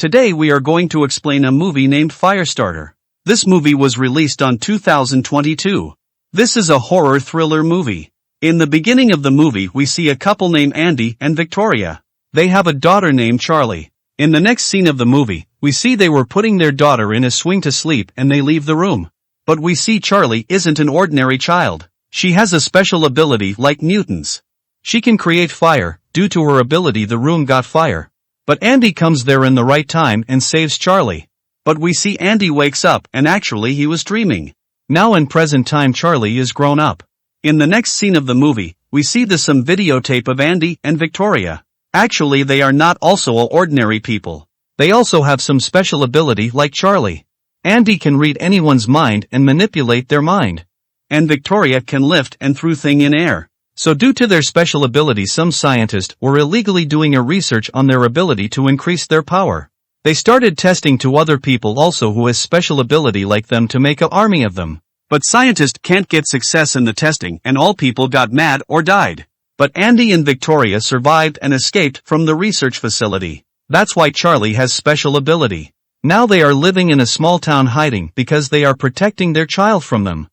Today we are going to explain a movie named Firestarter. This movie was released on 2022. This is a horror thriller movie. In the beginning of the movie we see a couple named Andy and Victoria. They have a daughter named Charlie. In the next scene of the movie, we see they were putting their daughter in a swing to sleep and they leave the room. But we see Charlie isn't an ordinary child. She has a special ability like mutants. She can create fire. Due to her ability the room got fire. But Andy comes there in the right time and saves Charlie. But we see Andy wakes up and actually he was dreaming. Now in present time Charlie is grown up. In the next scene of the movie, we see some videotape of Andy and Victoria. Actually they are not also ordinary people. They also have some special ability like Charlie. Andy can read anyone's mind and manipulate their mind. And Victoria can lift and throw things in air. So due to their special ability some scientists were illegally doing a research on their ability to increase their power. They started testing to other people also who has special ability like them to make an army of them. But scientists can't get success in the testing and all people got mad or died. But Andy and Victoria survived and escaped from the research facility. That's why Charlie has special ability. Now they are living in a small town hiding because they are protecting their child from them.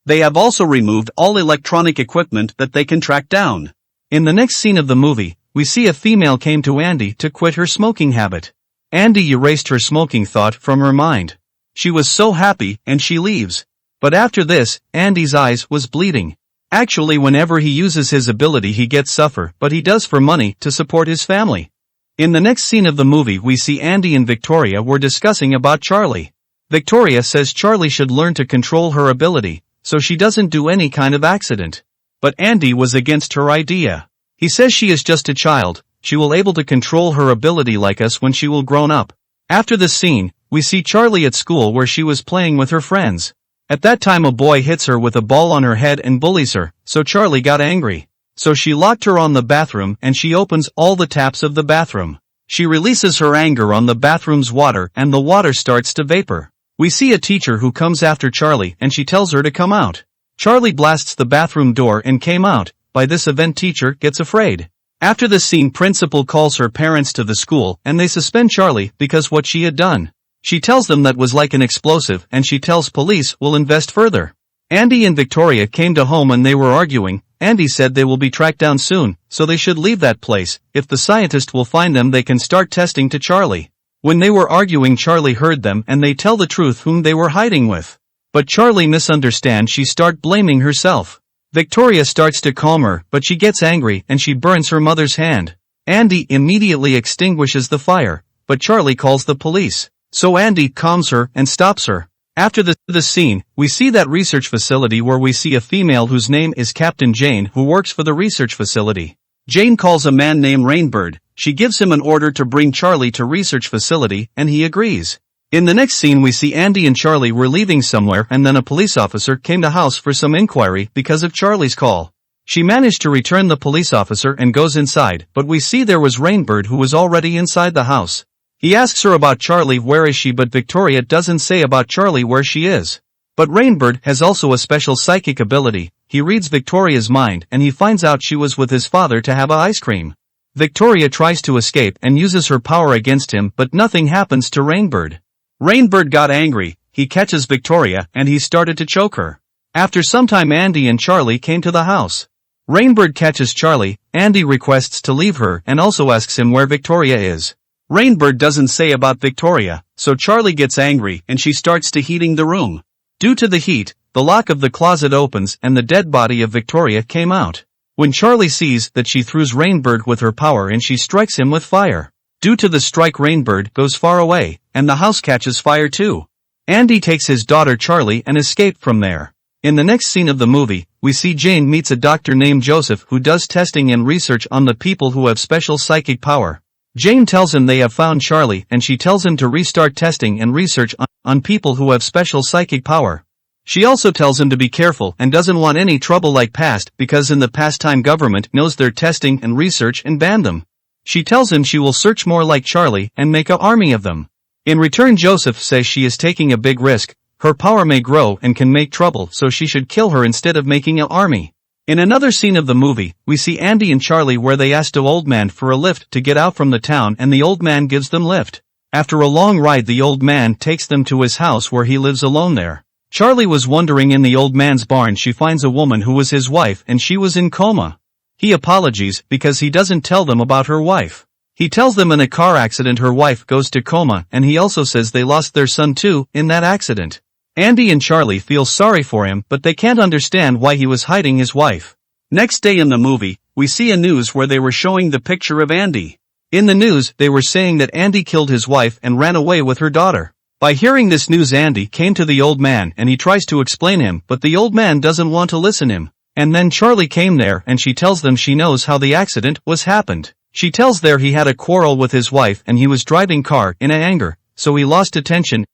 They have also removed all electronic equipment that they can track down. In the next scene of the movie, we see a female came to Andy to quit her smoking habit. Andy erased her smoking thought from her mind. She was so happy and she leaves. But after this, Andy's eyes was bleeding. Actually whenever he uses his ability he gets suffer but he does for money to support his family. In the next scene of the movie we see Andy and Victoria were discussing about Charlie. Victoria says Charlie should learn to control her ability, so she doesn't do any kind of accident. But Andy was against her idea. He says she is just a child, she will able to control her ability like us when she will grown up. After this scene, we see Charlie at school where she was playing with her friends. At that time a boy hits her with a ball on her head and bullies her, so Charlie got angry. So she locked her on the bathroom and she opens all the taps of the bathroom. She releases her anger on the bathroom's water and the water starts to vapor. We see a teacher who comes after Charlie and she tells her to come out. Charlie blasts the bathroom door and came out. By this event teacher gets afraid. After the scene principal calls her parents to the school and they suspend Charlie because what she had done. She tells them that was like an explosive and she tells police will invest further. Andy and Victoria came to home and they were arguing. Andy said they will be tracked down soon, so they should leave that place. If the scientist will find them they can start testing to Charlie. When they were arguing Charlie heard them and they tell the truth whom they were hiding with. But Charlie misunderstands she start blaming herself. Victoria starts to calm her but she gets angry and she burns her mother's hand. Andy immediately extinguishes the fire, but Charlie calls the police. So Andy calms her and stops her. After the scene, we see that research facility where we see a female whose name is Captain Jane who works for the research facility. Jane calls a man named Rainbird. She gives him an order to bring Charlie to research facility and he agrees. In the next scene we see Andy and Charlie were leaving somewhere and then a police officer came to house for some inquiry because of Charlie's call. She managed to return the police officer and goes inside, but we see there was Rainbird who was already inside the house. He asks her about Charlie where is she but Victoria doesn't say about Charlie where she is. But Rainbird has also a special psychic ability. He reads Victoria's mind and he finds out she was with his father to have ice cream. Victoria tries to escape and uses her power against him but nothing happens to Rainbird. Rainbird got angry, he catches Victoria and he started to choke her. After some time Andy and Charlie came to the house. Rainbird catches Charlie, Andy requests to leave her and also asks him where Victoria is. Rainbird doesn't say about Victoria, so Charlie gets angry and she starts to heating the room. Due to the heat, the lock of the closet opens and the dead body of Victoria came out. When Charlie sees that she throws Rainbird with her power and she strikes him with fire. Due to the strike Rainbird goes far away, and the house catches fire too. Andy takes his daughter Charlie and escapes from there. In the next scene of the movie, we see Jane meets a doctor named Joseph who does testing and research on the people who have special psychic power. Jane tells him they have found Charlie and she tells him to restart testing and research on people who have special psychic power. She also tells him to be careful and doesn't want any trouble like past because in the past time government knows their testing and research and banned them. She tells him she will search more like Charlie and make an army of them. In return Joseph says she is taking a big risk, her power may grow and can make trouble so she should kill her instead of making an army. In another scene of the movie, we see Andy and Charlie where they asked the old man for a lift to get out from the town and the old man gives them lift. After a long ride, the old man takes them to his house where he lives alone there. Charlie was wondering in the old man's barn she finds a woman who was his wife and she was in coma. He apologizes because he doesn't tell them about her wife. He tells them in a car accident her wife goes to coma, and he also says they lost their son too in that accident. Andy and Charlie feel sorry for him, but they can't understand why he was hiding his wife. Next day in the movie, we see a news where they were showing the picture of Andy. In the news, they were saying that Andy killed his wife and ran away with her daughter. By hearing this news, Andy came to the old man and he tries to explain him, but the old man doesn't want to listen him. And then Charlie came there and she tells them she knows how the accident was happened. She tells there he had a quarrel with his wife and he was driving car in anger, so he lost attention,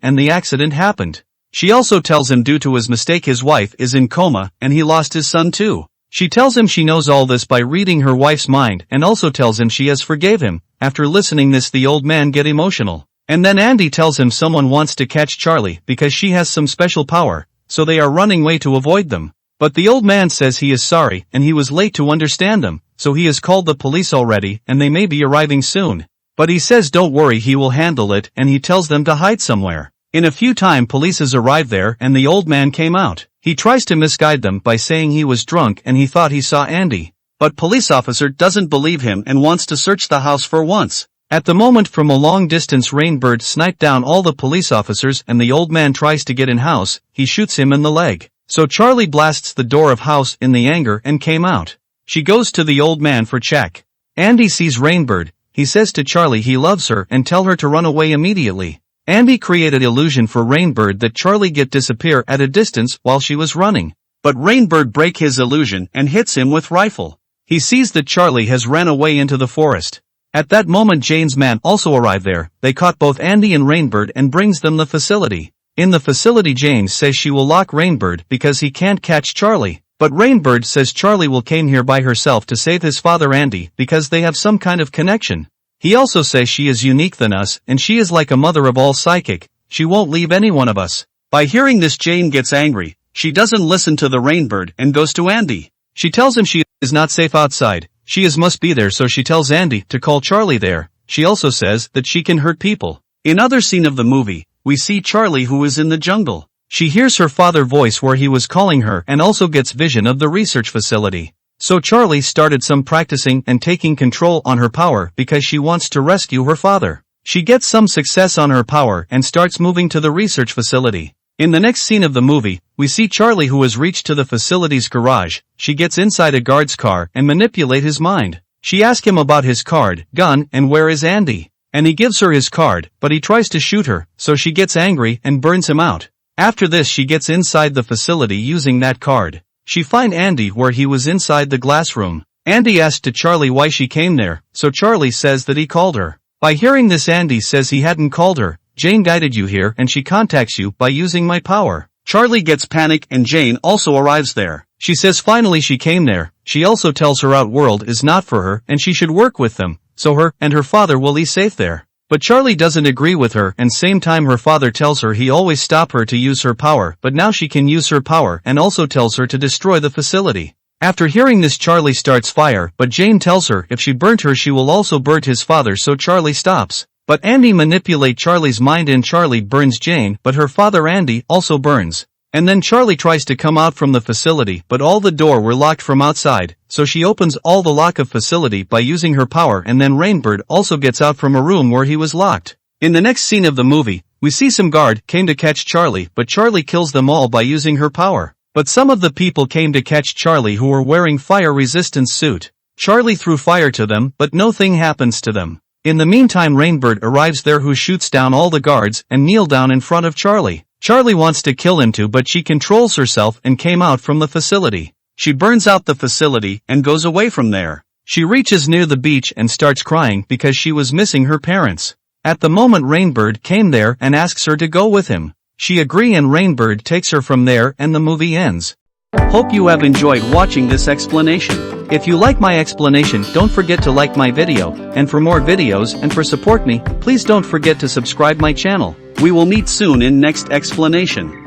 and the accident happened. She also tells him due to his mistake his wife is in coma and he lost his son too. She tells him she knows all this by reading her wife's mind and also tells him she has forgave him. After listening this, the old man get emotional. And then Andy tells him someone wants to catch Charlie because she has some special power, so they are running away to avoid them. But the old man says he is sorry and he was late to understand them, so he has called the police already and they may be arriving soon. But he says don't worry, he will handle it, and he tells them to hide somewhere. In a few time police has arrived there and the old man came out. He tries to misguide them by saying he was drunk and he thought he saw Andy. But police officer doesn't believe him and wants to search the house for once. At the moment from a long distance Rainbird sniped down all the police officers and the old man tries to get in house, he shoots him in the leg. So Charlie blasts the door of house in the anger and came out. She goes to the old man for check. Andy sees Rainbird, he says to Charlie he loves her and tell her to run away immediately. Andy created illusion for Rainbird that Charlie get disappear at a distance while she was running. But Rainbird break his illusion and hits him with rifle. He sees that Charlie has ran away into the forest. At that moment Jane's man also arrived there. They caught both Andy and Rainbird and brings them the facility. In the facility Jane says she will lock Rainbird because he can't catch Charlie. But Rainbird says Charlie will came here by herself to save his father Andy because they have some kind of connection. He also says she is unique than us and she is like a mother of all psychic, she won't leave any one of us. By hearing this Jane gets angry, she doesn't listen to the Rainbird and goes to Andy. She tells him she is not safe outside, she must be there, so she tells Andy to call Charlie there. She also says that she can hurt people. In other scene of the movie, we see Charlie who is in the jungle. She hears her father voice where he was calling her and also gets vision of the research facility. So Charlie started some practicing and taking control on her power because she wants to rescue her father. She gets some success on her power and starts moving to the research facility. In the next scene of the movie, we see Charlie who has reached to the facility's garage. She gets inside a guard's car and manipulate his mind. She asks him about his card, gun, and where is Andy. And he gives her his card, but he tries to shoot her, so she gets angry and burns him out. After this she gets inside the facility using that card. She find Andy where he was inside the glass room. Andy asked to Charlie why she came there, so Charlie says that he called her. By hearing this Andy says he hadn't called her. Jane guided you here and she contacts you by using my power. Charlie gets panic and Jane also arrives there. She says finally she came there. She also tells her Outworld is not for her and she should work with them, so her and her father will be safe there. But Charlie doesn't agree with her, and same time her father tells her he always stop her to use her power, but now she can use her power and also tells her to destroy the facility. After hearing this Charlie starts fire, but Jane tells her if she burnt her she will also burn his father, so Charlie stops. But Andy manipulate Charlie's mind and Charlie burns Jane, but her father Andy also burns. And then Charlie tries to come out from the facility, but all the door were locked from outside, so she opens all the lock of facility by using her power, and then Rainbird also gets out from a room where he was locked. In the next scene of the movie, we see some guard came to catch Charlie, but Charlie kills them all by using her power. But some of the people came to catch Charlie who were wearing fire resistance suit. Charlie threw fire to them, but nothing happens to them. In the meantime Rainbird arrives there who shoots down all the guards and kneel down in front of Charlie. Charlie wants to kill him too, but she controls herself and came out from the facility. She burns out the facility and goes away from there. She reaches near the beach and starts crying because she was missing her parents. At the moment Rainbird came there and asks her to go with him. She agrees and Rainbird takes her from there and the movie ends. Hope you have enjoyed watching this explanation. If you like my explanation, don't forget to like my video, and for more videos and for support me, please don't forget to subscribe my channel. We will meet soon in next explanation.